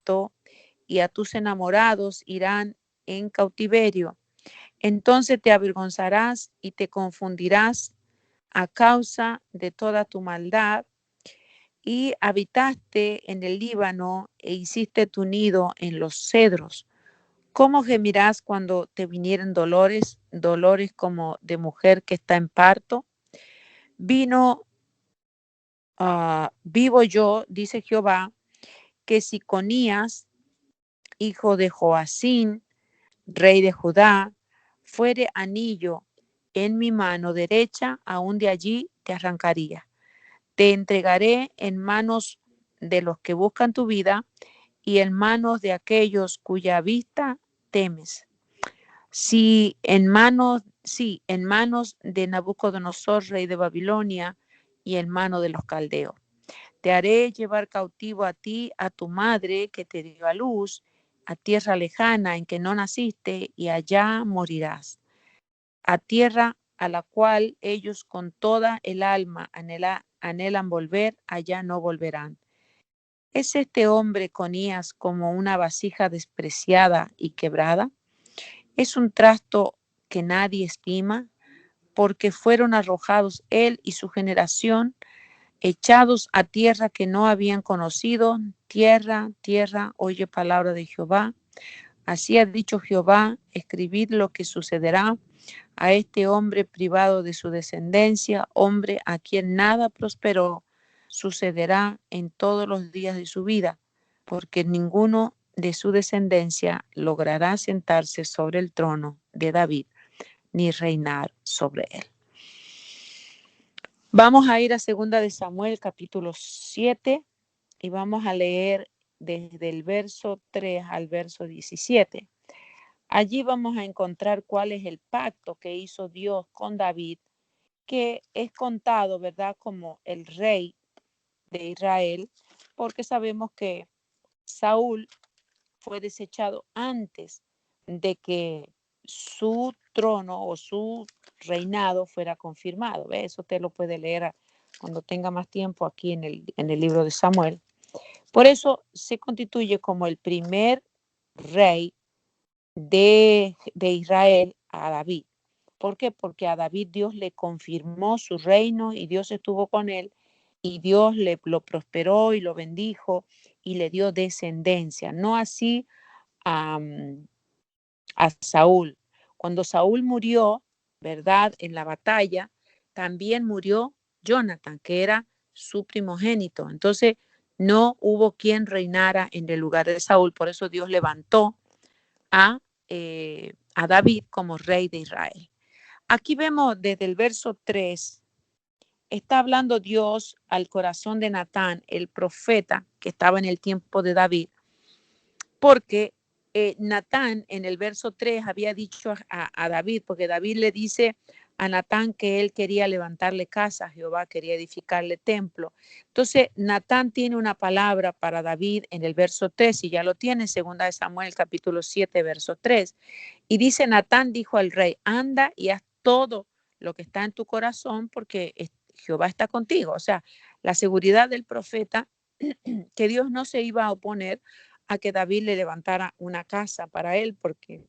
Egipto, y a tus enamorados irán en cautiverio. Entonces te avergonzarás y te confundirás a causa de toda tu maldad, y habitaste en el Líbano e hiciste tu nido en los cedros. ¿Cómo gemirás cuando te vinieren dolores, dolores como de mujer que está en parto? Vivo yo, dice Jehová, que Siconías, hijo de Joacín, rey de Judá, fuere anillo en mi mano derecha, aún de allí te arrancaría. Te entregaré en manos de los que buscan tu vida y en manos de aquellos cuya vista temes. Sí, en manos de Nabucodonosor, rey de Babilonia, y en mano de los caldeos. Te haré llevar cautivo a ti, a tu madre que te dio a luz, a tierra lejana en que no naciste, y allá morirás. A tierra a la cual ellos con toda el alma anhelan volver, allá no volverán. ¿Es este hombre Conías como una vasija despreciada y quebrada? ¿Es un trasto que nadie estima? Porque fueron arrojados él y su generación, echados a tierra que no habían conocido. Tierra, tierra, oye palabra de Jehová. Así ha dicho Jehová, escribid lo que sucederá a este hombre privado de su descendencia, hombre a quien nada prosperó, sucederá en todos los días de su vida, porque ninguno de su descendencia logrará sentarse sobre el trono de David, ni reinar sobre él. Vamos a ir a 2 de Samuel, capítulo 7, y vamos a leer desde el verso 3 al verso 17. Allí vamos a encontrar cuál es el pacto que hizo Dios con David, que es contado, ¿verdad?, como el rey de Israel, porque sabemos que Saúl fue desechado antes de que su trono o su reinado fuera confirmado. ¿Ve? Eso usted lo puede leer cuando tenga más tiempo aquí en el libro de Samuel. Por eso se constituye como el primer rey de Israel a David. ¿Por qué? Porque a David Dios le confirmó su reino y Dios estuvo con él y Dios lo prosperó y lo bendijo y le dio descendencia. No así a, a Saúl. Cuando Saúl murió, ¿verdad? En la batalla, también murió Jonathan, que era su primogénito. Entonces, no hubo quien reinara en el lugar de Saúl. Por eso Dios levantó a David como rey de Israel. Aquí vemos desde el verso 3, está hablando Dios al corazón de Natán, el profeta que estaba en el tiempo de David, porque Natán en el verso 3 había dicho a David, porque David le dice a Natán que él quería levantarle casa, Jehová quería edificarle templo. Entonces Natán tiene una palabra para David en el verso 3, y ya lo tiene, 2 de Samuel capítulo 7, verso 3. Y dice, Natán dijo al rey, anda y haz todo lo que está en tu corazón, porque Jehová está contigo. O sea, la seguridad del profeta, que Dios no se iba a oponer a que David le levantara una casa para él, porque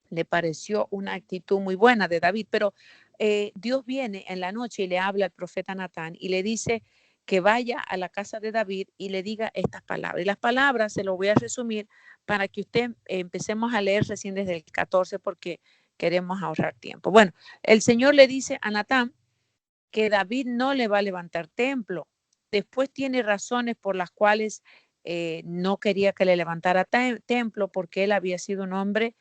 le pareció una actitud muy buena de David. Pero Dios viene en la noche y le habla al profeta Natán y le dice que vaya a la casa de David y le diga estas palabras. Y las palabras se lo voy a resumir para que usted empecemos a leer recién desde el 14, porque queremos ahorrar tiempo. Bueno, el Señor le dice a Natán que David no le va a levantar templo. Después tiene razones por las cuales no quería que le levantara templo, porque él había sido un hombre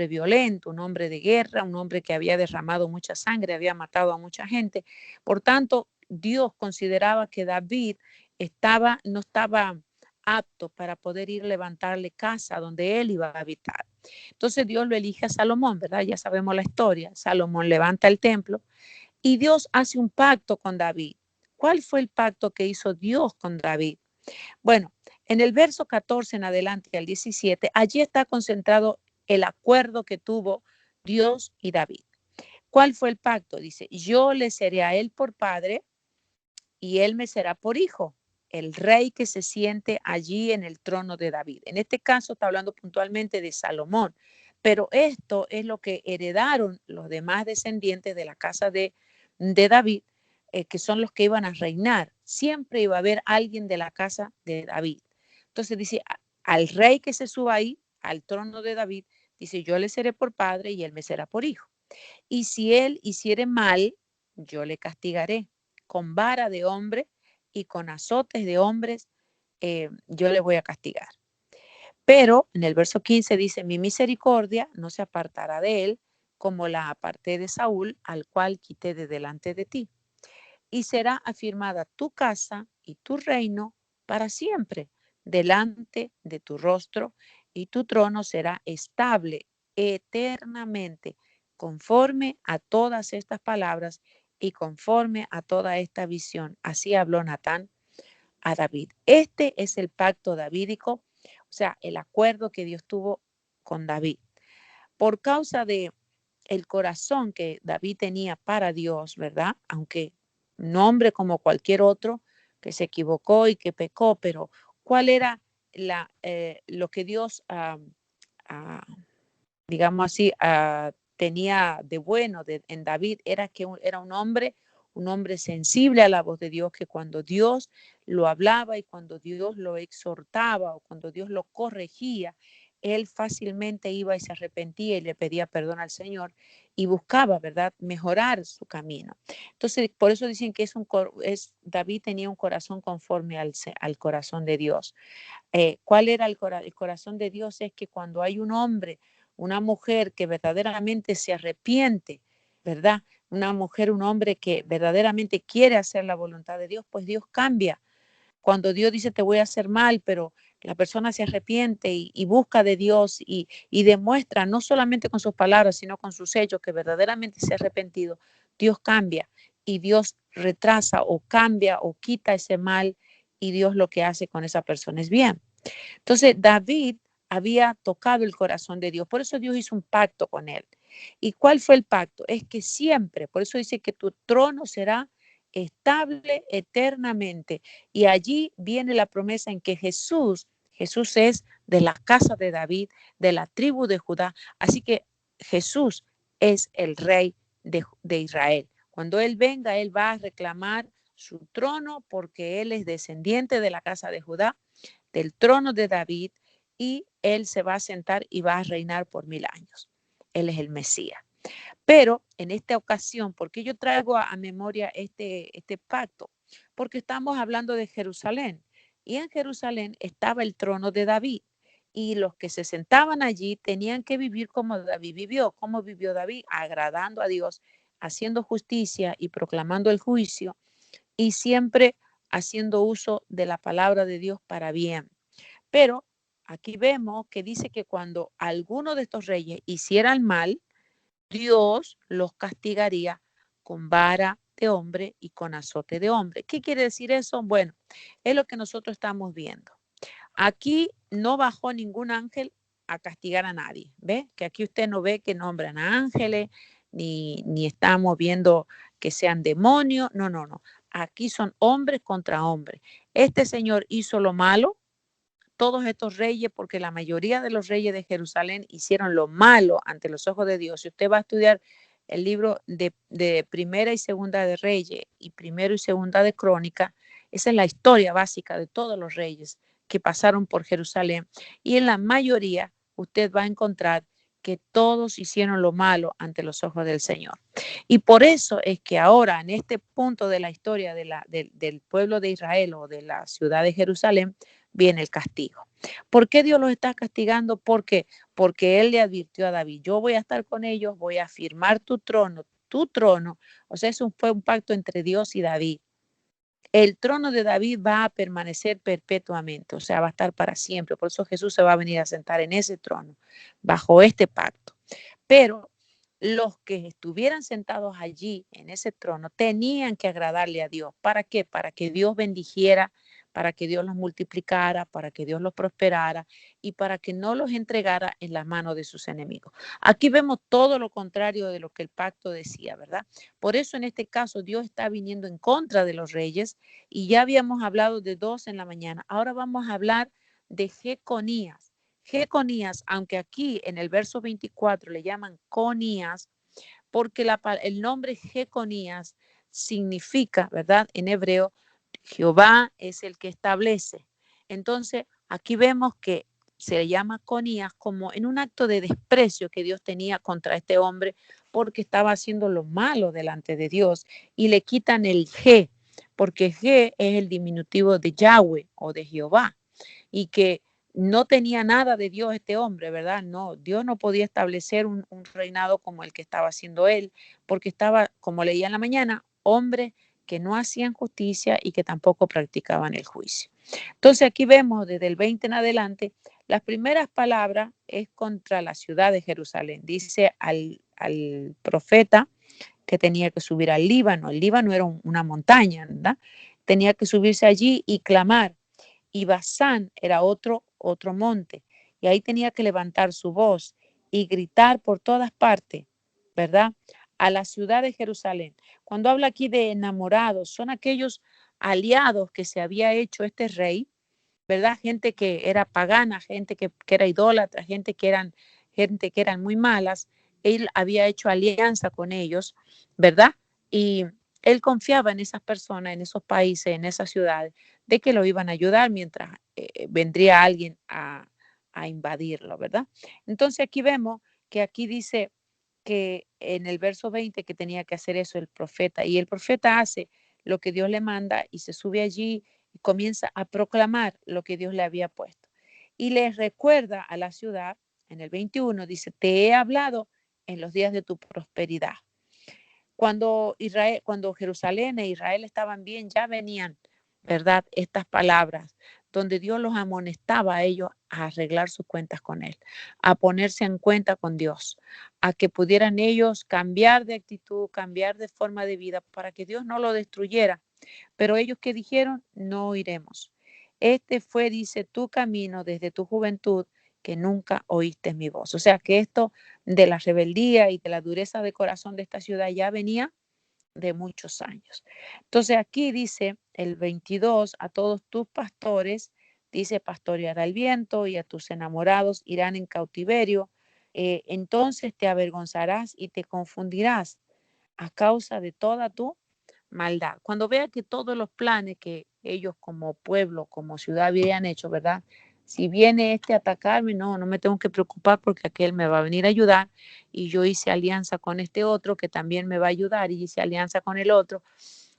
violento, un hombre de guerra, un hombre que había derramado mucha sangre, había matado a mucha gente. Por tanto, Dios consideraba que David no estaba apto para poder ir a levantarle casa donde él iba a habitar. Entonces Dios lo elige a Salomón, ¿verdad? Ya sabemos la historia. Salomón levanta el templo y Dios hace un pacto con David. ¿Cuál fue el pacto que hizo Dios con David? Bueno, en el verso 14 en adelante al 17, allí está concentrado el acuerdo que tuvo Dios y David. ¿Cuál fue el pacto? Dice, yo le seré a él por padre y él me será por hijo. el rey que se siente allí en el trono de David. En este caso está hablando puntualmente de Salomón, pero esto es lo que heredaron los demás descendientes de la casa de David, que son los que iban a reinar. Siempre iba a haber alguien de la casa de David. Entonces dice, al rey que se suba ahí, al trono de David, dice, yo le seré por padre y él me será por hijo. Y si él hiciere mal, yo le castigaré con vara de hombre y con azotes de hombres, yo le voy a castigar. Pero en el verso 15 dice, mi misericordia no se apartará de él, como la aparté de Saúl, al cual quité de delante de ti. Y será afirmada tu casa y tu reino para siempre delante de tu rostro, y tu trono será estable eternamente, conforme a todas estas palabras y conforme a toda esta visión. Así habló Natán a David. Este es el pacto davídico, o sea, el acuerdo que Dios tuvo con David. Por causa de el corazón que David tenía para Dios, ¿verdad? Aunque un hombre como cualquier otro que se equivocó y que pecó, pero ¿cuál era lo que Dios, digamos así, tenía de bueno en David? Era que era un hombre sensible a la voz de Dios, que cuando Dios lo hablaba y cuando Dios lo exhortaba o cuando Dios lo corregía, él fácilmente iba y se arrepentía y le pedía perdón al Señor y buscaba, ¿verdad?, mejorar su camino. Entonces, por eso dicen que David tenía un corazón conforme al corazón de Dios. ¿Cuál era el corazón de Dios? Es que cuando hay un hombre, una mujer que verdaderamente se arrepiente, ¿verdad? Una mujer, un hombre que verdaderamente quiere hacer la voluntad de Dios, pues Dios cambia. Cuando Dios dice te voy a hacer mal, pero la persona se arrepiente y busca de Dios y demuestra no solamente con sus palabras, sino con sus hechos que verdaderamente se ha arrepentido, Dios cambia y Dios retrasa o cambia o quita ese mal y Dios lo que hace con esa persona es bien. Entonces David había tocado el corazón de Dios, por eso Dios hizo un pacto con él. ¿Y cuál fue el pacto? Es que siempre, por eso dice que tu trono será estable eternamente. Y allí viene la promesa en que Jesús es de la casa de David, de la tribu de Judá. Así que Jesús es el rey de Israel. Cuando Él venga, Él va a reclamar su trono porque Él es descendiente de la casa de Judá, del trono de David, y Él se va a sentar y va a reinar por 1000 años. Él es el Mesías. Pero en esta ocasión, ¿por qué yo traigo a memoria este pacto? Porque estamos hablando de Jerusalén y en Jerusalén estaba el trono de David y los que se sentaban allí tenían que vivir como David vivió. ¿Cómo vivió David? Agradando a Dios, haciendo justicia y proclamando el juicio y siempre haciendo uso de la palabra de Dios para bien. Pero aquí vemos que dice que cuando alguno de estos reyes hiciera el mal, Dios los castigaría con vara de hombre y con azote de hombre. ¿Qué quiere decir eso? Bueno, es lo que nosotros estamos viendo. Aquí no bajó ningún ángel a castigar a nadie. ¿Ve? Que aquí usted no ve que nombran a ángeles, ni estamos viendo que sean demonios. No, no, no. Aquí son hombres contra hombres. Este señor hizo lo malo, todos estos reyes, porque la mayoría de los reyes de Jerusalén hicieron lo malo ante los ojos de Dios. Si usted va a estudiar el libro de Primera y Segunda de Reyes y Primero y Segunda de Crónica, esa es la historia básica de todos los reyes que pasaron por Jerusalén. Y en la mayoría usted va a encontrar que todos hicieron lo malo ante los ojos del Señor. Y por eso es que ahora, en este punto de la historia del pueblo de Israel o de la ciudad de Jerusalén, viene el castigo. ¿Por qué Dios los está castigando? Porque Él le advirtió a David, yo voy a estar con ellos, voy a firmar tu trono. O sea, fue un pacto entre Dios y David. El trono de David va a permanecer perpetuamente, o sea, va a estar para siempre. Por eso Jesús se va a venir a sentar en ese trono, bajo este pacto. Pero los que estuvieran sentados allí en ese trono tenían que agradarle a Dios. ¿Para qué? Para que Dios bendijera, para que Dios los multiplicara, para que Dios los prosperara y para que no los entregara en las manos de sus enemigos. Aquí vemos todo lo contrario de lo que el pacto decía, ¿verdad? Por eso en este caso Dios está viniendo en contra de los reyes y ya habíamos hablado de dos en la mañana. Ahora vamos a hablar de Jeconías. Jeconías, aunque aquí en el verso 24 le llaman Conías, porque el nombre Jeconías significa, ¿verdad? En hebreo, Jehová es el que establece. Entonces, aquí vemos que se le llama Conías como en un acto de desprecio que Dios tenía contra este hombre porque estaba haciendo lo malo delante de Dios y le quitan el G, porque G es el diminutivo de Yahweh o de Jehová y que no tenía nada de Dios este hombre, ¿verdad? No, Dios no podía establecer un reinado como el que estaba haciendo él, porque estaba, como leía en la mañana, hombres que no hacían justicia y que tampoco practicaban el juicio. Entonces aquí vemos desde el 20 en adelante, las primeras palabras es contra la ciudad de Jerusalén. Dice al profeta que tenía que subir al Líbano. El Líbano era una montaña, ¿verdad? Tenía que subirse allí y clamar y Basán era otro monte. Y ahí tenía que levantar su voz y gritar por todas partes, ¿verdad? A la ciudad de Jerusalén. Cuando habla aquí de enamorados, son aquellos aliados que se había hecho este rey, ¿verdad? Gente que era pagana, gente que era idólatra, gente que eran muy malas. Él había hecho alianza con ellos, ¿verdad? Y él confiaba en esas personas, en esos países, en esas ciudades, de que lo iban a ayudar mientras vendría alguien a invadirlo, ¿verdad? Entonces aquí vemos que aquí dice que en el verso 20 que tenía que hacer eso el profeta, y el profeta hace lo que Dios le manda y se sube allí y comienza a proclamar lo que Dios le había puesto. Y le recuerda a la ciudad, en el 21, dice, te he hablado en los días de tu prosperidad. Cuando Jerusalén e Israel estaban bien, ya venían, ¿verdad? Estas palabras, donde Dios los amonestaba a ellos a arreglar sus cuentas con Él, a ponerse en cuenta con Dios, a que pudieran ellos cambiar de actitud, cambiar de forma de vida para que Dios no lo destruyera. Pero ellos que dijeron, no iremos. Este fue, dice, tu camino desde tu juventud, que nunca oíste mi voz. O sea que esto de la rebeldía y de la dureza de corazón de esta ciudad ya venía de muchos años. Entonces aquí dice el 22, a todos tus pastores, dice, pastoreará el viento y a tus enamorados irán en cautiverio. Entonces te avergonzarás y te confundirás a causa de toda tu maldad. Cuando vea que todos los planes que ellos como pueblo, como ciudad habían hecho, ¿verdad? Si viene este a atacarme, no me tengo que preocupar porque aquel me va a venir a ayudar y yo hice alianza con este otro que también me va a ayudar y hice alianza con el otro.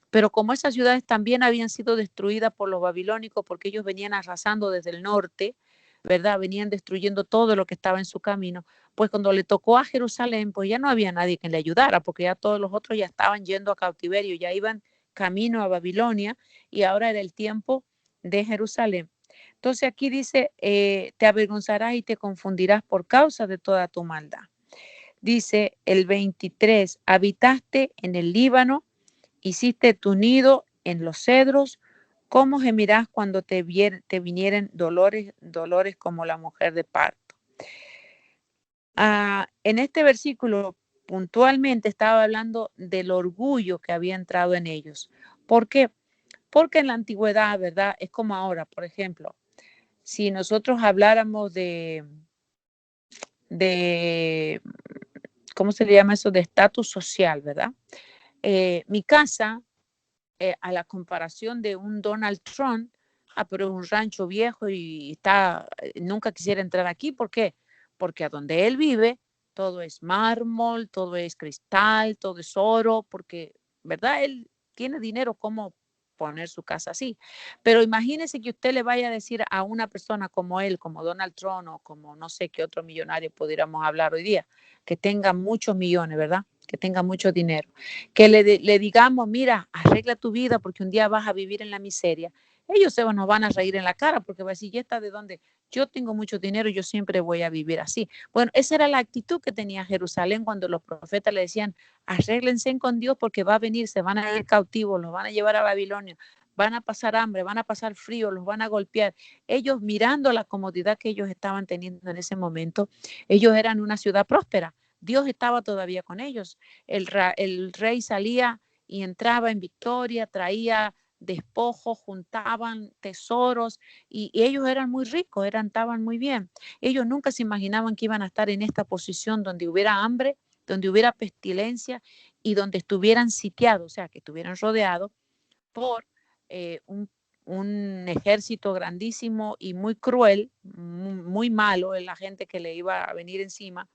Pero como esas ciudades también habían sido destruidas por los babilónicos porque ellos venían arrasando desde el norte, ¿verdad? Venían destruyendo todo lo que estaba en su camino. Pues cuando le tocó a Jerusalén, pues ya no había nadie que le ayudara, porque ya todos los otros ya estaban yendo a cautiverio, ya iban camino a Babilonia y ahora era el tiempo de Jerusalén. Entonces aquí dice, te avergonzarás y te confundirás por causa de toda tu maldad. Dice el 23, habitaste en el Líbano, hiciste tu nido en los cedros, ¿cómo gemirás cuando te vinieren dolores como la mujer de parto? En este versículo puntualmente estaba hablando del orgullo que había entrado en ellos. ¿Por qué? Porque en la antigüedad, ¿verdad? Es como ahora, por ejemplo, si nosotros habláramos de ¿cómo se le llama eso? De estatus social, ¿verdad? Mi casa, a la comparación de un Donald Trump, pero es un rancho viejo y nunca quisiera entrar aquí. ¿Por qué? Porque a donde él vive, todo es mármol, todo es cristal, todo es oro, porque, ¿verdad? Él tiene dinero como poner su casa así. Pero imagínese que usted le vaya a decir a una persona como él, como Donald Trump o como no sé qué otro millonario pudiéramos hablar hoy día, que tenga muchos millones, ¿verdad? Que tenga mucho dinero, que le digamos, mira, arregla tu vida porque un día vas a vivir en la miseria. Ellos nos van a reír en la cara porque va a decir, ¿y esta de dónde? Yo tengo mucho dinero y yo siempre voy a vivir así. Bueno, esa era la actitud que tenía Jerusalén cuando los profetas le decían, arréglense con Dios porque va a venir, se van a ir cautivos, los van a llevar a Babilonia, van a pasar hambre, van a pasar frío, los van a golpear. Ellos mirando la comodidad que ellos estaban teniendo en ese momento, ellos eran una ciudad próspera. Dios estaba todavía con ellos. El rey salía y entraba en victoria, traía despojos, juntaban tesoros y ellos eran muy ricos, estaban muy bien. Ellos nunca se imaginaban que iban a estar en esta posición donde hubiera hambre, donde hubiera pestilencia y donde estuvieran sitiados, o sea, que estuvieran rodeados por un ejército grandísimo y muy cruel, muy malo, la gente que le iba a venir encima,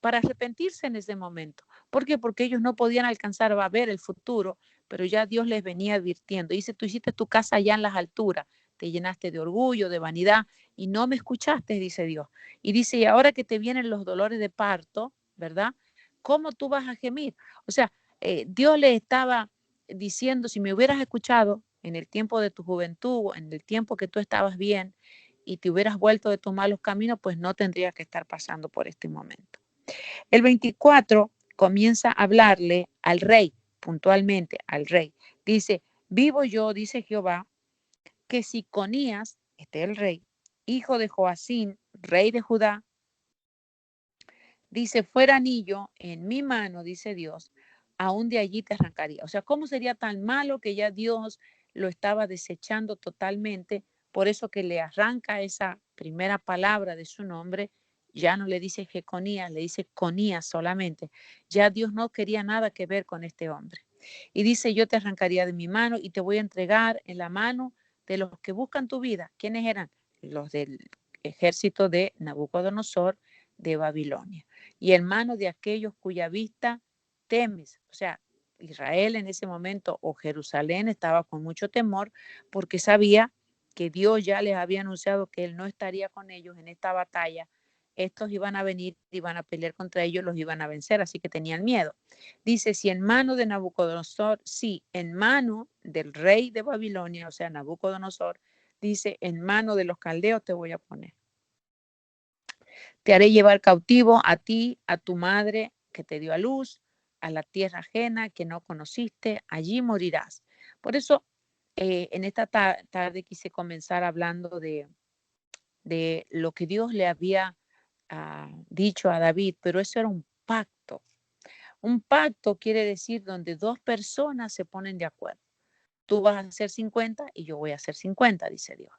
para arrepentirse en ese momento. ¿Por qué? Porque ellos no podían alcanzar a ver el futuro, pero ya Dios les venía advirtiendo. Dice, tú hiciste tu casa allá en las alturas, te llenaste de orgullo, de vanidad, y no me escuchaste, dice Dios. Y dice, y ahora que te vienen los dolores de parto, ¿verdad? ¿Cómo tú vas a gemir? O sea, Dios le estaba diciendo, si me hubieras escuchado en el tiempo de tu juventud, en el tiempo que tú estabas bien y te hubieras vuelto de tus malos caminos, pues no tendrías que estar pasando por este momento. El 24 comienza a hablarle al rey, puntualmente al rey. Dice, vivo yo, dice Jehová, que si Conías, el rey, hijo de Joacín, rey de Judá, dice, fuera anillo en mi mano, dice Dios, aún de allí te arrancaría. O sea, ¿cómo sería tan malo que ya Dios lo estaba desechando totalmente? Por eso que le arranca esa primera palabra de su nombre, ya no le dice Jeconías, le dice Conías solamente. Ya Dios no quería nada que ver con este hombre. Y dice, yo te arrancaría de mi mano y te voy a entregar en la mano de los que buscan tu vida. ¿Quiénes eran? Los del ejército de Nabucodonosor de Babilonia y en manos de aquellos cuya vista temes. O sea, Israel en ese momento o Jerusalén estaba con mucho temor porque sabía que Dios ya les había anunciado que Él no estaría con ellos en esta batalla. Estos iban a venir, iban a pelear contra ellos, los iban a vencer, así que tenían miedo. Dice, si en mano de Nabucodonosor, sí, en mano del rey de Babilonia, o sea, Nabucodonosor, dice, en mano de los caldeos te voy a poner. Te haré llevar cautivo a ti, a tu madre que te dio a luz, a la tierra ajena que no conociste, allí morirás. Por eso, en esta tarde quise comenzar hablando de lo que Dios le había dicho a David, pero eso era un pacto. Un pacto quiere decir donde dos personas se ponen de acuerdo. Tú vas a hacer 50 y yo voy a hacer 50, dice Dios.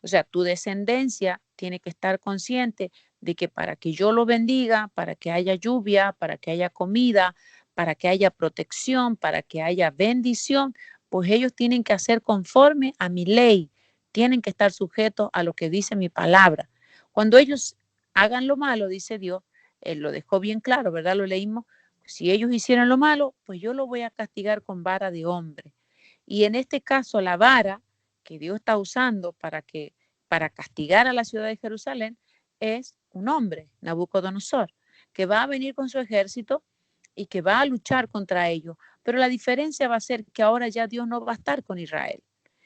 O sea, tu descendencia tiene que estar consciente de que para que yo lo bendiga, para que haya lluvia, para que haya comida, para que haya protección, para que haya bendición, pues ellos tienen que hacer conforme a mi ley, tienen que estar sujetos a lo que dice mi palabra. Cuando ellos hagan lo malo, dice Dios, Él lo dejó bien claro, ¿verdad? Lo leímos. Si ellos hicieran lo malo, pues yo lo voy a castigar con vara de hombre. Y en este caso, la vara que Dios está usando para castigar a la ciudad de Jerusalén es un hombre, Nabucodonosor, que va a venir con su ejército y que va a luchar contra ellos. Pero la diferencia va a ser que ahora ya Dios no va a estar con Israel.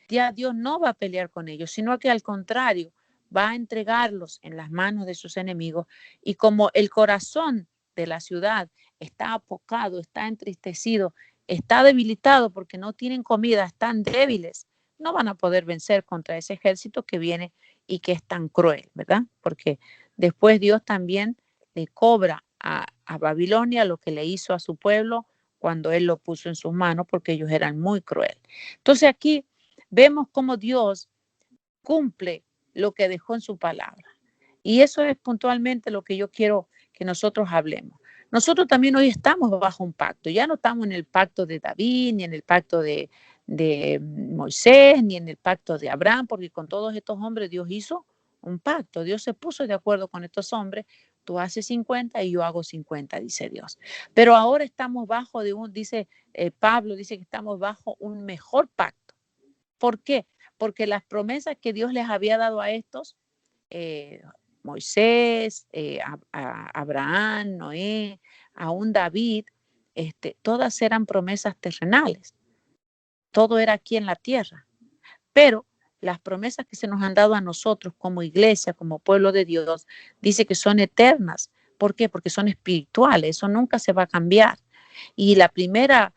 Ya Dios no va a pelear con ellos, sino que al contrario, va a entregarlos en las manos de sus enemigos. Y como el corazón de la ciudad está apocado, está entristecido, está debilitado porque no tienen comida, están débiles, no van a poder vencer contra ese ejército que viene y que es tan cruel, ¿verdad? Porque después Dios también le cobra a Babilonia lo que le hizo a su pueblo cuando Él lo puso en sus manos, porque ellos eran muy crueles. Entonces aquí vemos cómo Dios cumple lo que dejó en su palabra. Y eso es puntualmente lo que yo quiero que nosotros hablemos. Nosotros también hoy estamos bajo un pacto. Ya no estamos en el pacto de David, ni en el pacto de Moisés, ni en el pacto de Abraham, porque con todos estos hombres Dios hizo un pacto. Dios se puso de acuerdo con estos hombres. Tú haces 50 y yo hago 50, dice Dios. Pero ahora estamos bajo de dice Pablo, dice que estamos bajo un mejor pacto. ¿Por qué? Porque las promesas que Dios les había dado a estos, Moisés, Abraham, Noé, aún David, todas eran promesas terrenales. Todo era aquí en la tierra. Pero las promesas que se nos han dado a nosotros como iglesia, como pueblo de Dios, dice que son eternas. ¿Por qué? Porque son espirituales. Eso nunca se va a cambiar. Y la primera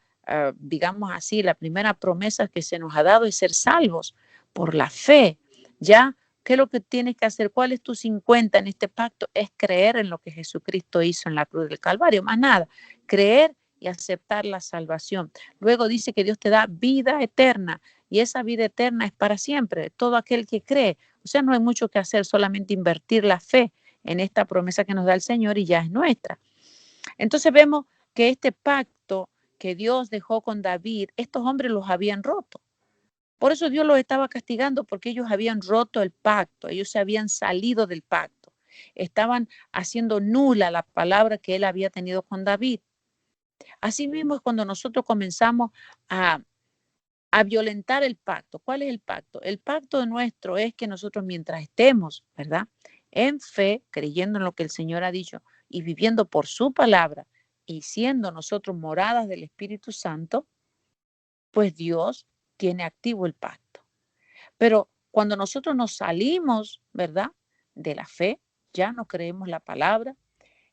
digamos así, la primera promesa que se nos ha dado es ser salvos por la fe. Ya, ¿qué es lo que tienes que hacer? ¿Cuál es tu 50 en este pacto? Es creer en lo que Jesucristo hizo en la cruz del Calvario, más nada, creer y aceptar la salvación. Luego dice que Dios te da vida eterna y esa vida eterna es para siempre, todo aquel que cree. O sea, no hay mucho que hacer, solamente invertir la fe en esta promesa que nos da el Señor y ya es nuestra. Entonces vemos que este pacto que Dios dejó con David, estos hombres los habían roto. Por eso Dios los estaba castigando, porque ellos habían roto el pacto, ellos se habían salido del pacto, estaban haciendo nula la palabra que él había tenido con David. Así mismo es cuando nosotros comenzamos a violentar el pacto. ¿Cuál es el pacto? El pacto nuestro es que nosotros mientras estemos, ¿verdad? En fe, creyendo en lo que el Señor ha dicho y viviendo por su palabra y siendo nosotros moradas del Espíritu Santo, pues Dios tiene activo el pacto. Pero cuando nosotros nos salimos, ¿verdad? De la fe, ya no creemos la palabra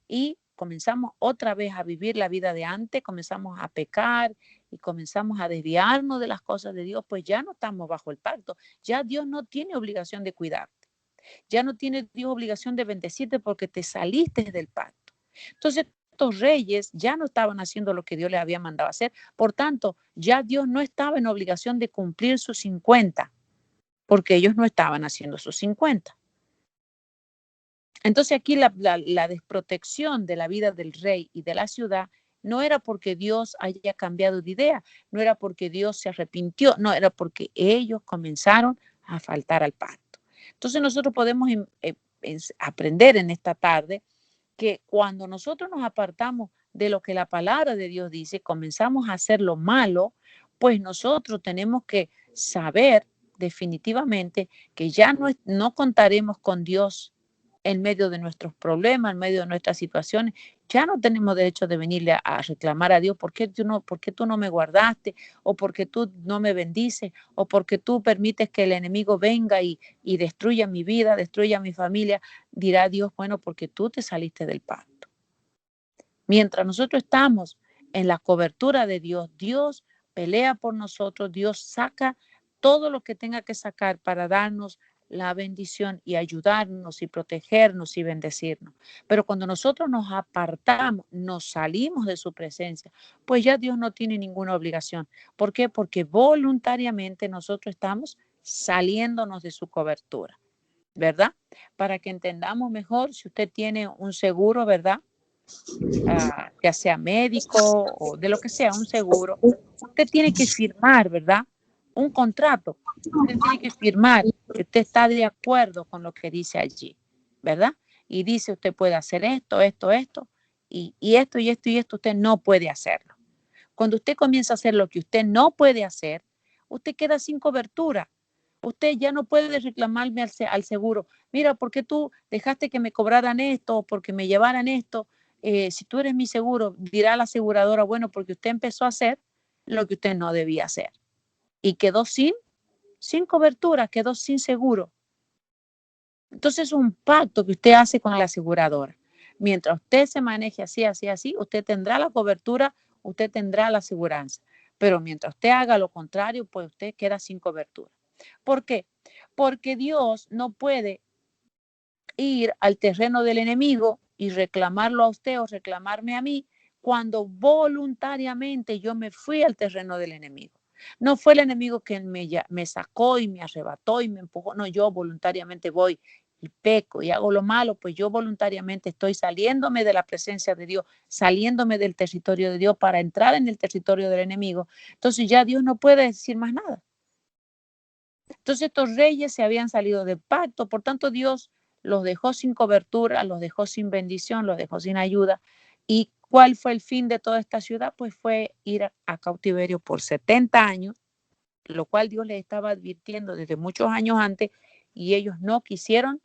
y comenzamos otra vez a vivir la vida de antes, comenzamos a pecar y comenzamos a desviarnos de las cosas de Dios, pues ya no estamos bajo el pacto. Ya Dios no tiene obligación de cuidarte. Ya no tiene Dios obligación de bendecirte porque te saliste del pacto. Entonces, estos reyes ya no estaban haciendo lo que Dios les había mandado hacer. Por tanto, ya Dios no estaba en obligación de cumplir sus 50 porque ellos no estaban haciendo sus 50. Entonces aquí la desprotección de la vida del rey y de la ciudad no era porque Dios haya cambiado de idea, no era porque Dios se arrepintió, no, era porque ellos comenzaron a faltar al pacto. Entonces nosotros podemos aprender en esta tarde que cuando nosotros nos apartamos de lo que la palabra de Dios dice, comenzamos a hacer lo malo, pues nosotros tenemos que saber definitivamente que ya no contaremos con Dios en medio de nuestros problemas, en medio de nuestras situaciones. Ya no tenemos derecho de venirle a reclamar a Dios, por qué tú no me guardaste? ¿O porque tú no me bendices? ¿O porque tú permites que el enemigo venga y destruya mi vida, destruya mi familia? Dirá Dios, bueno, porque tú te saliste del pacto. Mientras nosotros estamos en la cobertura de Dios, Dios pelea por nosotros, Dios saca todo lo que tenga que sacar para darnos la bendición y ayudarnos y protegernos y bendecirnos. Pero cuando nosotros nos apartamos, nos salimos de su presencia, pues ya Dios no tiene ninguna obligación. ¿Por qué? Porque voluntariamente nosotros estamos saliéndonos de su cobertura, ¿verdad? Para que entendamos mejor, si usted tiene un seguro, ¿verdad? Ya sea médico o de lo que sea, un seguro, usted tiene que firmar, ¿verdad? Un contrato. Usted tiene que firmar que usted está de acuerdo con lo que dice allí, ¿verdad? Y dice, usted puede hacer esto, esto, esto, y esto, y esto, y esto, usted no puede hacerlo. Cuando usted comienza a hacer lo que usted no puede hacer, usted queda sin cobertura. Usted ya no puede reclamarme al seguro. Mira, ¿por qué tú dejaste que me cobraran esto o porque me llevaran esto? Si tú eres mi seguro, dirá la aseguradora, bueno, porque usted empezó a hacer lo que usted no debía hacer. Y quedó sin cobertura, quedó sin seguro. Entonces es un pacto que usted hace con la aseguradora. Mientras usted se maneje así, así, así, usted tendrá la cobertura, usted tendrá la aseguranza. Pero mientras usted haga lo contrario, pues usted queda sin cobertura. ¿Por qué? Porque Dios no puede ir al terreno del enemigo y reclamarlo a usted o reclamarme a mí cuando voluntariamente yo me fui al terreno del enemigo. No fue el enemigo que me sacó y me arrebató y me empujó. No, yo voluntariamente voy y peco y hago lo malo, pues yo voluntariamente estoy saliéndome de la presencia de Dios, saliéndome del territorio de Dios para entrar en el territorio del enemigo. Entonces ya Dios no puede decir más nada. Entonces estos reyes se habían salido del pacto, por tanto Dios los dejó sin cobertura, los dejó sin bendición, los dejó sin ayuda. ¿Y cuál fue el fin de toda esta ciudad? Pues fue ir a cautiverio por 70 años, lo cual Dios les estaba advirtiendo desde muchos años antes y ellos no quisieron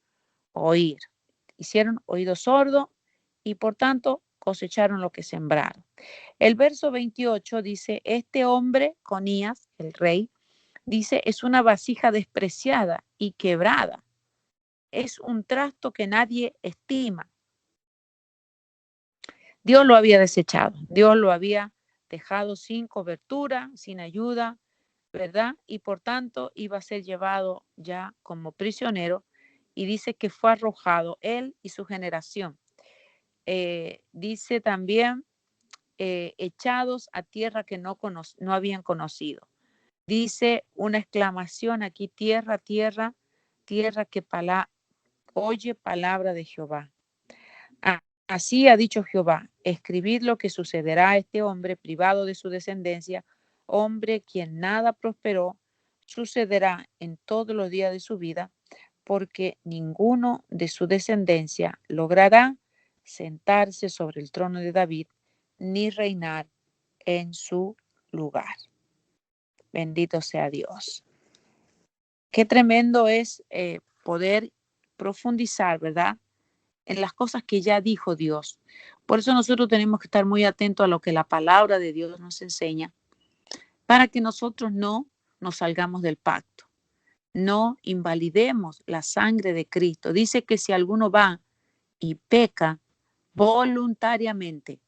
oír. Hicieron oído sordo y por tanto cosecharon lo que sembraron. El verso 28 dice, este hombre, Conías, el rey, dice, es una vasija despreciada y quebrada. Es un trasto que nadie estima. Dios lo había desechado. Dios lo había dejado sin cobertura, sin ayuda, ¿verdad? Y por tanto iba a ser llevado ya como prisionero y dice que fue arrojado él y su generación. Dice también echados a tierra que no habían conocido. Dice una exclamación aquí, tierra, tierra, tierra que oye palabra de Jehová. Así ha dicho Jehová, escribid lo que sucederá a este hombre privado de su descendencia, hombre quien nada prosperó, sucederá en todos los días de su vida, porque ninguno de su descendencia logrará sentarse sobre el trono de David, ni reinar en su lugar. Bendito sea Dios. Qué tremendo es poder profundizar, ¿verdad?, en las cosas que ya dijo Dios. Por eso nosotros tenemos que estar muy atentos a lo que la palabra de Dios nos enseña, para que nosotros no nos salgamos del pacto, no invalidemos la sangre de Cristo. Dice que si alguno va y peca voluntariamente,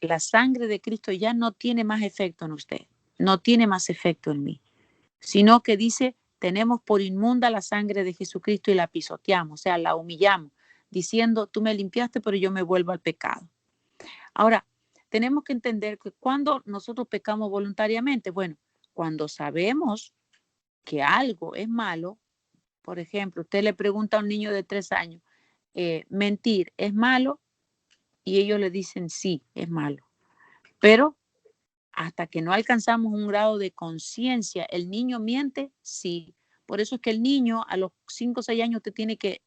la sangre de Cristo ya no tiene más efecto en usted, no tiene más efecto en mí, sino que dice, tenemos por inmunda la sangre de Jesucristo y la pisoteamos, o sea, la humillamos, diciendo, tú me limpiaste, pero yo me vuelvo al pecado. Ahora, tenemos que entender que cuando nosotros pecamos voluntariamente, bueno, cuando sabemos que algo es malo, por ejemplo, usted le pregunta a un niño de 3 años, mentir, ¿es malo? Y ellos le dicen, sí, es malo. Pero hasta que no alcanzamos un grado de conciencia, ¿el niño miente? Sí. Por eso es que el niño a los 5 o 6 años usted tiene que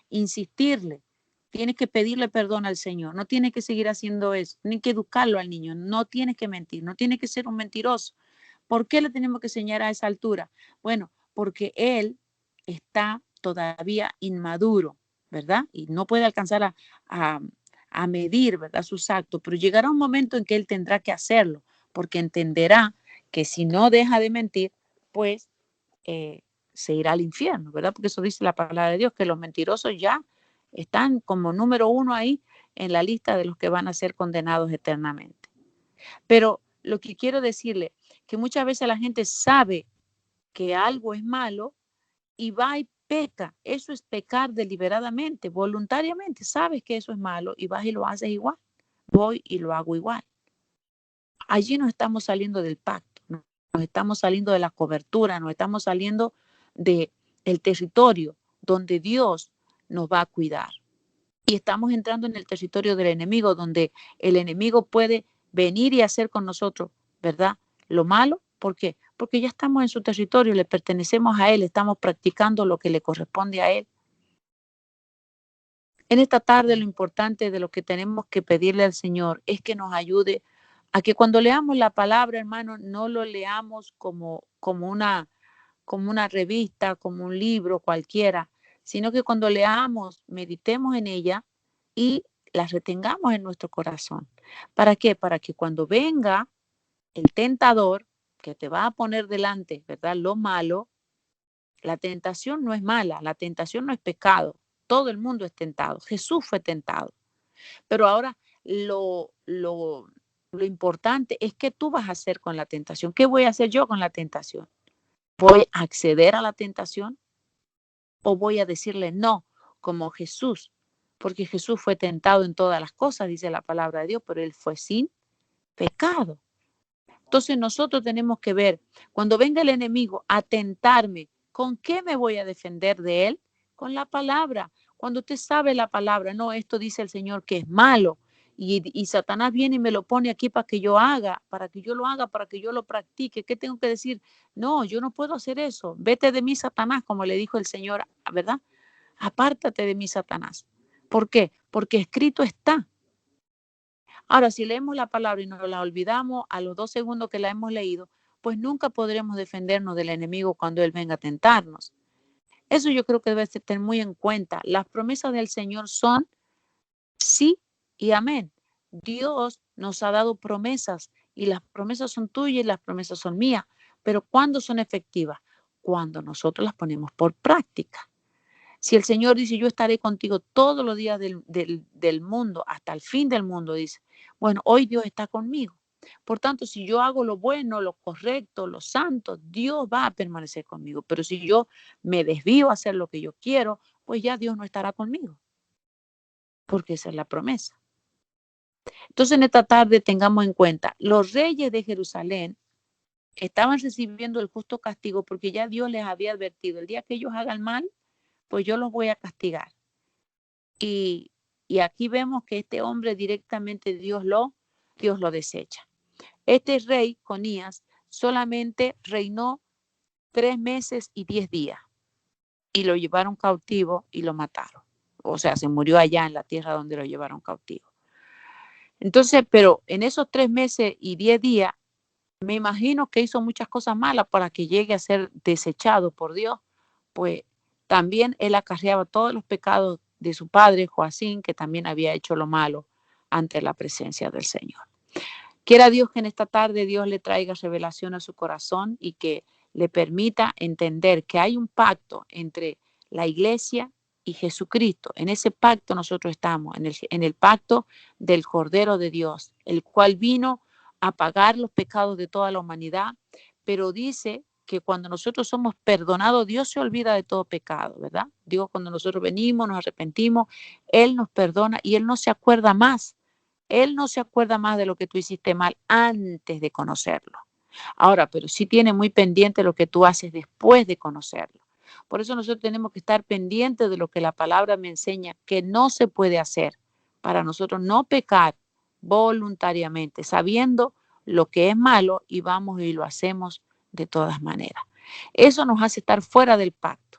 insistirle, tiene que pedirle perdón al Señor, no tiene que seguir haciendo eso, tiene que educarlo al niño, no tiene que mentir, no tiene que ser un mentiroso. ¿Por qué le tenemos que enseñar a esa altura? Bueno, porque él está todavía inmaduro, ¿verdad? Y no puede alcanzar a medir, ¿verdad?, sus actos, pero llegará un momento en que él tendrá que hacerlo, porque entenderá que si no deja de mentir, pues se irá al infierno, ¿verdad? Porque eso dice la palabra de Dios, que los mentirosos ya están como número 1 ahí en la lista de los que van a ser condenados eternamente. Pero lo que quiero decirle, que muchas veces la gente sabe que algo es malo y va y peca. Eso es pecar deliberadamente, voluntariamente. Sabes que eso es malo y vas y lo haces igual. Voy y lo hago igual. Allí nos estamos saliendo del pacto, nos estamos saliendo de la cobertura, nos estamos saliendo del territorio donde Dios nos va a cuidar. Y estamos entrando en el territorio del enemigo, donde el enemigo puede venir y hacer con nosotros, ¿verdad?, lo malo. ¿Por qué? Porque ya estamos en su territorio, le pertenecemos a él, estamos practicando lo que le corresponde a él. En esta tarde lo importante de lo que tenemos que pedirle al Señor es que nos ayude a que cuando leamos la palabra, hermano, no lo leamos como una revista, como un libro cualquiera, sino que cuando leamos, meditemos en ella y la retengamos en nuestro corazón. ¿Para qué? Para que cuando venga el tentador que te va a poner delante, ¿verdad?, lo malo, la tentación no es mala, la tentación no es pecado. Todo el mundo es tentado. Jesús fue tentado. Pero ahora lo importante es qué tú vas a hacer con la tentación. ¿Qué voy a hacer yo con la tentación? ¿Voy a acceder a la tentación o voy a decirle no, como Jesús? Porque Jesús fue tentado en todas las cosas, dice la palabra de Dios, pero él fue sin pecado. Entonces nosotros tenemos que ver, cuando venga el enemigo a tentarme, ¿con qué me voy a defender de él? Con la palabra. Cuando usted sabe la palabra, no, esto dice el Señor que es malo. Y Satanás viene y me lo pone aquí para que yo haga, para que yo lo haga, para que yo lo practique. ¿Qué tengo que decir? No, yo no puedo hacer eso. Vete de mí, Satanás, como le dijo el Señor, ¿verdad? Apártate de mí, Satanás. ¿Por qué? Porque escrito está. Ahora, si leemos la palabra y nos la olvidamos a los 2 segundos que la hemos leído, pues nunca podremos defendernos del enemigo cuando él venga a tentarnos. Eso yo creo que debe tener muy en cuenta. Las promesas del Señor son sí y amén. Dios nos ha dado promesas y las promesas son tuyas y las promesas son mías. Pero ¿cuándo son efectivas? Cuando nosotros las ponemos por práctica. Si el Señor dice, yo estaré contigo todos los días del mundo, hasta el fin del mundo, dice, bueno, hoy Dios está conmigo. Por tanto, si yo hago lo bueno, lo correcto, lo santo, Dios va a permanecer conmigo. Pero si yo me desvío a hacer lo que yo quiero, pues ya Dios no estará conmigo, porque esa es la promesa. Entonces, en esta tarde tengamos en cuenta, los reyes de Jerusalén estaban recibiendo el justo castigo porque ya Dios les había advertido, el día que ellos hagan mal, pues yo los voy a castigar. Y, y aquí vemos que este hombre directamente Dios lo desecha. Este rey, Conías, solamente reinó 3 meses y 10 días y lo llevaron cautivo y lo mataron. O sea, se murió allá en la tierra donde lo llevaron cautivo. Entonces, pero en esos 3 meses y 10 días, me imagino que hizo muchas cosas malas para que llegue a ser desechado por Dios, pues también él acarreaba todos los pecados de su padre, Joacín, que también había hecho lo malo ante la presencia del Señor. Quiera Dios que en esta tarde Dios le traiga revelación a su corazón y que le permita entender que hay un pacto entre la iglesia y Jesucristo. En ese pacto nosotros estamos, en el pacto del Cordero de Dios, el cual vino a pagar los pecados de toda la humanidad, pero dice que cuando nosotros somos perdonados, Dios se olvida de todo pecado, ¿verdad? Digo, cuando nosotros venimos, nos arrepentimos, Él nos perdona y Él no se acuerda más. Él no se acuerda más de lo que tú hiciste mal antes de conocerlo. Ahora, pero sí tiene muy pendiente lo que tú haces después de conocerlo. Por eso nosotros tenemos que estar pendientes de lo que la palabra me enseña que no se puede hacer para nosotros no pecar voluntariamente, sabiendo lo que es malo y vamos y lo hacemos de todas maneras. Eso nos hace estar fuera del pacto.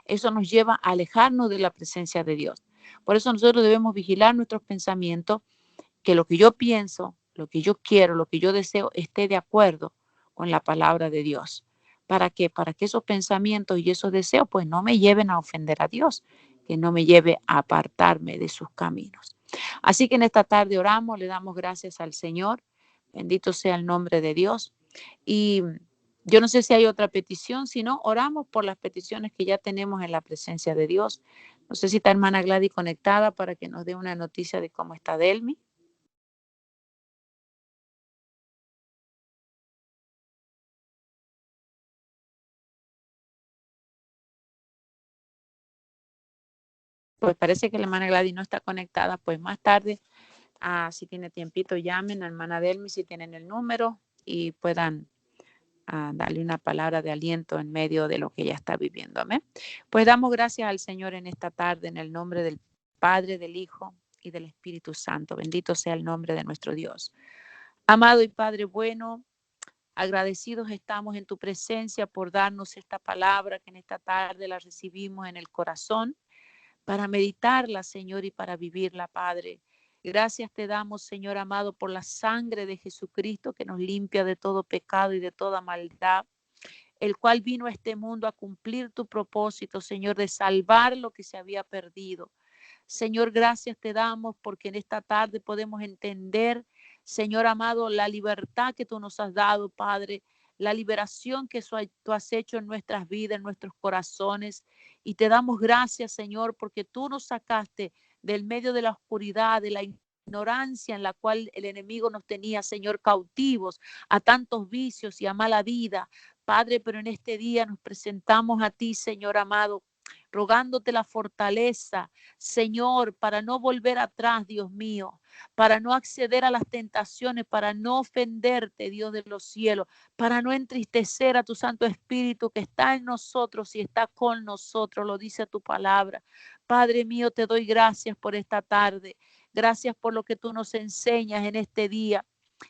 Eso nos lleva a alejarnos de la presencia de Dios. Por eso nosotros debemos vigilar nuestros pensamientos, que lo que yo pienso, lo que yo quiero, lo que yo deseo esté de acuerdo con la palabra de Dios. ¿Para qué? Para que esos pensamientos y esos deseos pues no me lleven a ofender a Dios, que no me lleve a apartarme de sus caminos. Así que en esta tarde oramos, le damos gracias al Señor. Bendito sea el nombre de Dios. Y yo no sé si hay otra petición, si no, oramos por las peticiones que ya tenemos en la presencia de Dios. No sé si está hermana Gladys conectada para que nos dé una noticia de cómo está Delmi. Pues parece que la hermana Gladys no está conectada, pues más tarde, si tiene tiempito, llamen a la hermana Delmi si tienen el número y puedan darle una palabra de aliento en medio de lo que ella está viviendo. Amén. Pues damos gracias al Señor en esta tarde en el nombre del Padre, del Hijo y del Espíritu Santo. Bendito sea el nombre de nuestro Dios. Amado y Padre bueno, agradecidos estamos en tu presencia por darnos esta palabra que en esta tarde la recibimos en el corazón, para meditarla, Señor, y para vivirla, Padre. Gracias te damos, Señor amado, por la sangre de Jesucristo que nos limpia de todo pecado y de toda maldad, el cual vino a este mundo a cumplir tu propósito, Señor, de salvar lo que se había perdido. Señor, gracias te damos porque en esta tarde podemos entender, Señor amado, la libertad que tú nos has dado, Padre, la liberación que tú has hecho en nuestras vidas, en nuestros corazones. Y te damos gracias, Señor, porque tú nos sacaste del medio de la oscuridad, de la ignorancia en la cual el enemigo nos tenía, Señor, cautivos a tantos vicios y a mala vida. Padre, pero en este día nos presentamos a ti, Señor amado, rogándote la fortaleza, Señor, para no volver atrás, Dios mío, para no acceder a las tentaciones, para no ofenderte, Dios de los cielos, para no entristecer a tu Santo Espíritu que está en nosotros y está con nosotros, lo dice tu palabra. Padre mío, te doy gracias por esta tarde. Gracias por lo que tú nos enseñas en este día.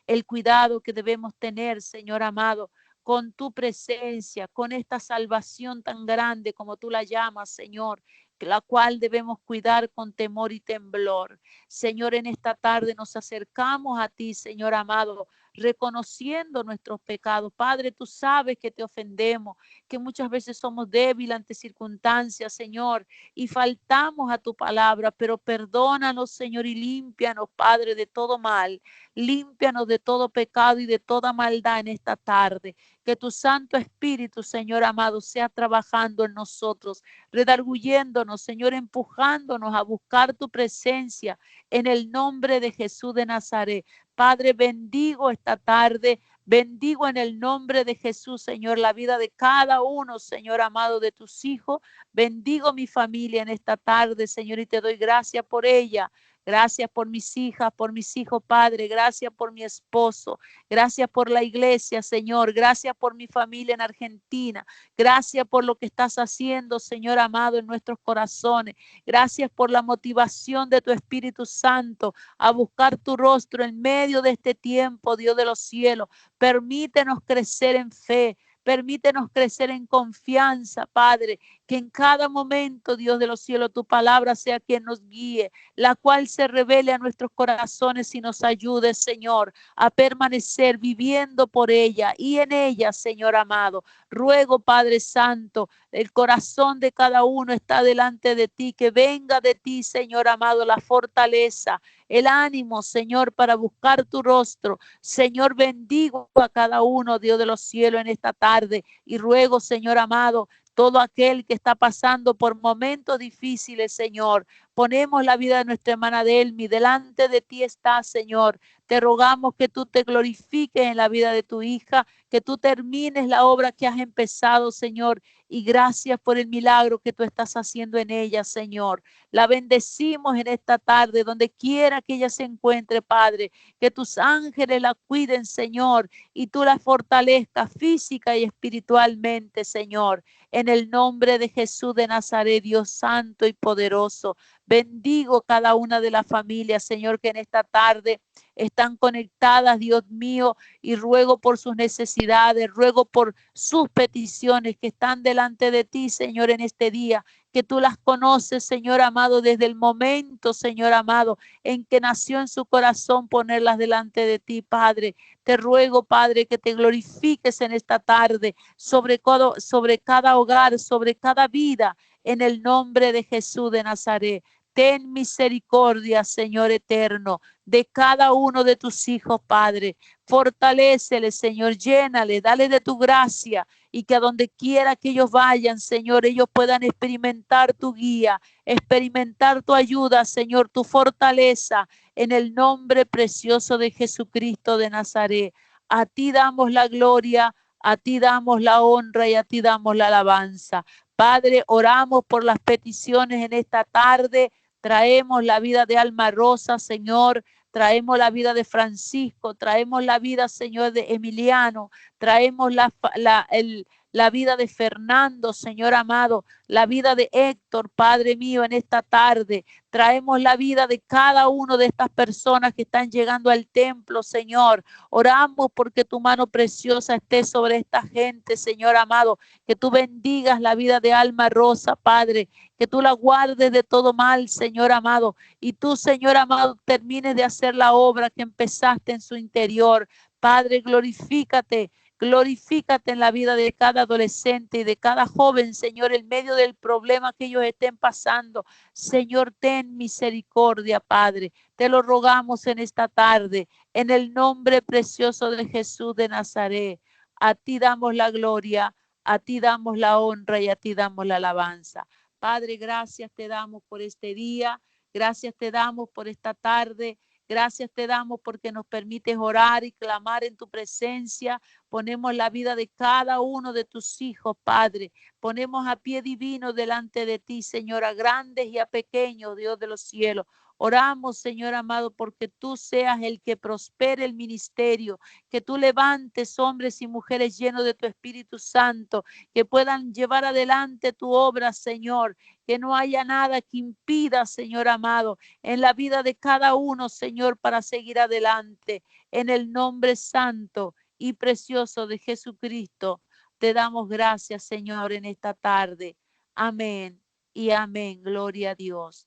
El cuidado que debemos tener, Señor amado, con tu presencia, con esta salvación tan grande como tú la llamas, Señor, la cual debemos cuidar con temor y temblor. Señor, en esta tarde nos acercamos a ti, Señor amado, reconociendo nuestros pecados. Padre, tú sabes que te ofendemos, que muchas veces somos débiles ante circunstancias, Señor, y faltamos a tu palabra, pero perdónanos, Señor, y límpianos, Padre, de todo mal. Límpianos de todo pecado y de toda maldad en esta tarde. Que tu Santo Espíritu, Señor amado, sea trabajando en nosotros, redarguyéndonos, Señor, empujándonos a buscar tu presencia en el nombre de Jesús de Nazaret. Padre, bendigo esta tarde. Bendigo en el nombre de Jesús, Señor, la vida de cada uno, Señor amado, de tus hijos. Bendigo mi familia en esta tarde, Señor, y te doy gracias por ella. Gracias por mis hijas, por mis hijos, Padre. Gracias por mi esposo. Gracias por la iglesia, Señor. Gracias por mi familia en Argentina. Gracias por lo que estás haciendo, Señor amado, en nuestros corazones. Gracias por la motivación de tu Espíritu Santo a buscar tu rostro en medio de este tiempo, Dios de los cielos. Permítenos crecer en fe. Permítenos crecer en confianza, Padre, que en cada momento, Dios de los cielos, tu palabra sea quien nos guíe, la cual se revele a nuestros corazones y nos ayude, Señor, a permanecer viviendo por ella y en ella, Señor amado. Ruego, Padre Santo, el corazón de cada uno está delante de ti, que venga de ti, Señor amado, la fortaleza, el ánimo, Señor, para buscar tu rostro. Señor, bendigo a cada uno, Dios de los cielos, en esta tarde y ruego, Señor amado, todo aquel que está pasando por momentos difíciles, Señor. Ponemos la vida de nuestra hermana Delmi, delante de ti está, Señor. Te rogamos que tú te glorifiques en la vida de tu hija, que tú termines la obra que has empezado, Señor. Y gracias por el milagro que tú estás haciendo en ella, Señor. La bendecimos en esta tarde, donde quiera que ella se encuentre, Padre. Que tus ángeles la cuiden, Señor, y tú la fortalezcas física y espiritualmente, Señor. En el nombre de Jesús de Nazaret, Dios santo y poderoso. Bendigo cada una de las familias, Señor, que en esta tarde están conectadas, Dios mío, y ruego por sus necesidades, ruego por sus peticiones que están delante de ti, Señor, en este día, que tú las conoces, Señor amado, desde el momento, Señor amado, en que nació en su corazón ponerlas delante de ti, Padre. Te ruego, Padre, que te glorifiques en esta tarde sobre cada hogar, sobre cada vida, en el nombre de Jesús de Nazaret. Ten misericordia, Señor eterno, de cada uno de tus hijos, Padre. Fortalécele, Señor, llénale, dale de tu gracia y que a donde quiera que ellos vayan, Señor, ellos puedan experimentar tu guía, experimentar tu ayuda, Señor, tu fortaleza, en el nombre precioso de Jesucristo de Nazaret. A ti damos la gloria, a ti damos la honra y a ti damos la alabanza. Padre, oramos por las peticiones en esta tarde. Traemos la vida de Alma Rosa, Señor. Traemos la vida de Francisco. Traemos la vida, Señor, de Emiliano. Traemos la vida de Fernando, Señor amado. La vida de Héctor, Padre mío, en esta tarde. Traemos la vida de cada uno de estas personas que están llegando al templo, Señor. Oramos porque tu mano preciosa esté sobre esta gente, Señor amado. Que tú bendigas la vida de Alma Rosa, Padre. Que tú la guardes de todo mal, Señor amado. Y tú, Señor amado, termines de hacer la obra que empezaste en su interior. Padre, glorifícate. Glorifícate en la vida de cada adolescente y de cada joven, Señor, en medio del problema que ellos estén pasando. Señor, ten misericordia, Padre. Te lo rogamos en esta tarde, en el nombre precioso de Jesús de Nazaret. A ti damos la gloria, a ti damos la honra y a ti damos la alabanza. Padre, gracias te damos por este día, gracias te damos por esta tarde. Gracias te damos porque nos permites orar y clamar en tu presencia. Ponemos la vida de cada uno de tus hijos, Padre. Ponemos a pie divino delante de ti, Señor, a grandes y a pequeños, Dios de los cielos. Oramos, Señor amado, porque tú seas el que prospere el ministerio, que tú levantes hombres y mujeres llenos de tu Espíritu Santo, que puedan llevar adelante tu obra, Señor, que no haya nada que impida, Señor amado, en la vida de cada uno, Señor, para seguir adelante. En el nombre santo y precioso de Jesucristo, te damos gracias, Señor, en esta tarde. Amén y amén. Gloria a Dios.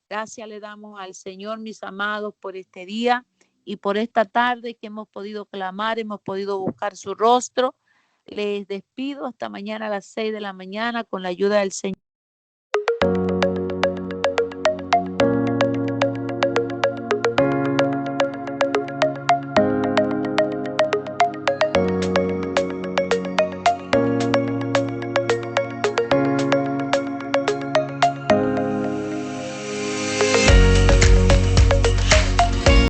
Gracias le damos al Señor, mis amados, por este día y por esta tarde que hemos podido clamar, hemos podido buscar su rostro. Les despido hasta mañana a las 6 de la mañana con la ayuda del Señor.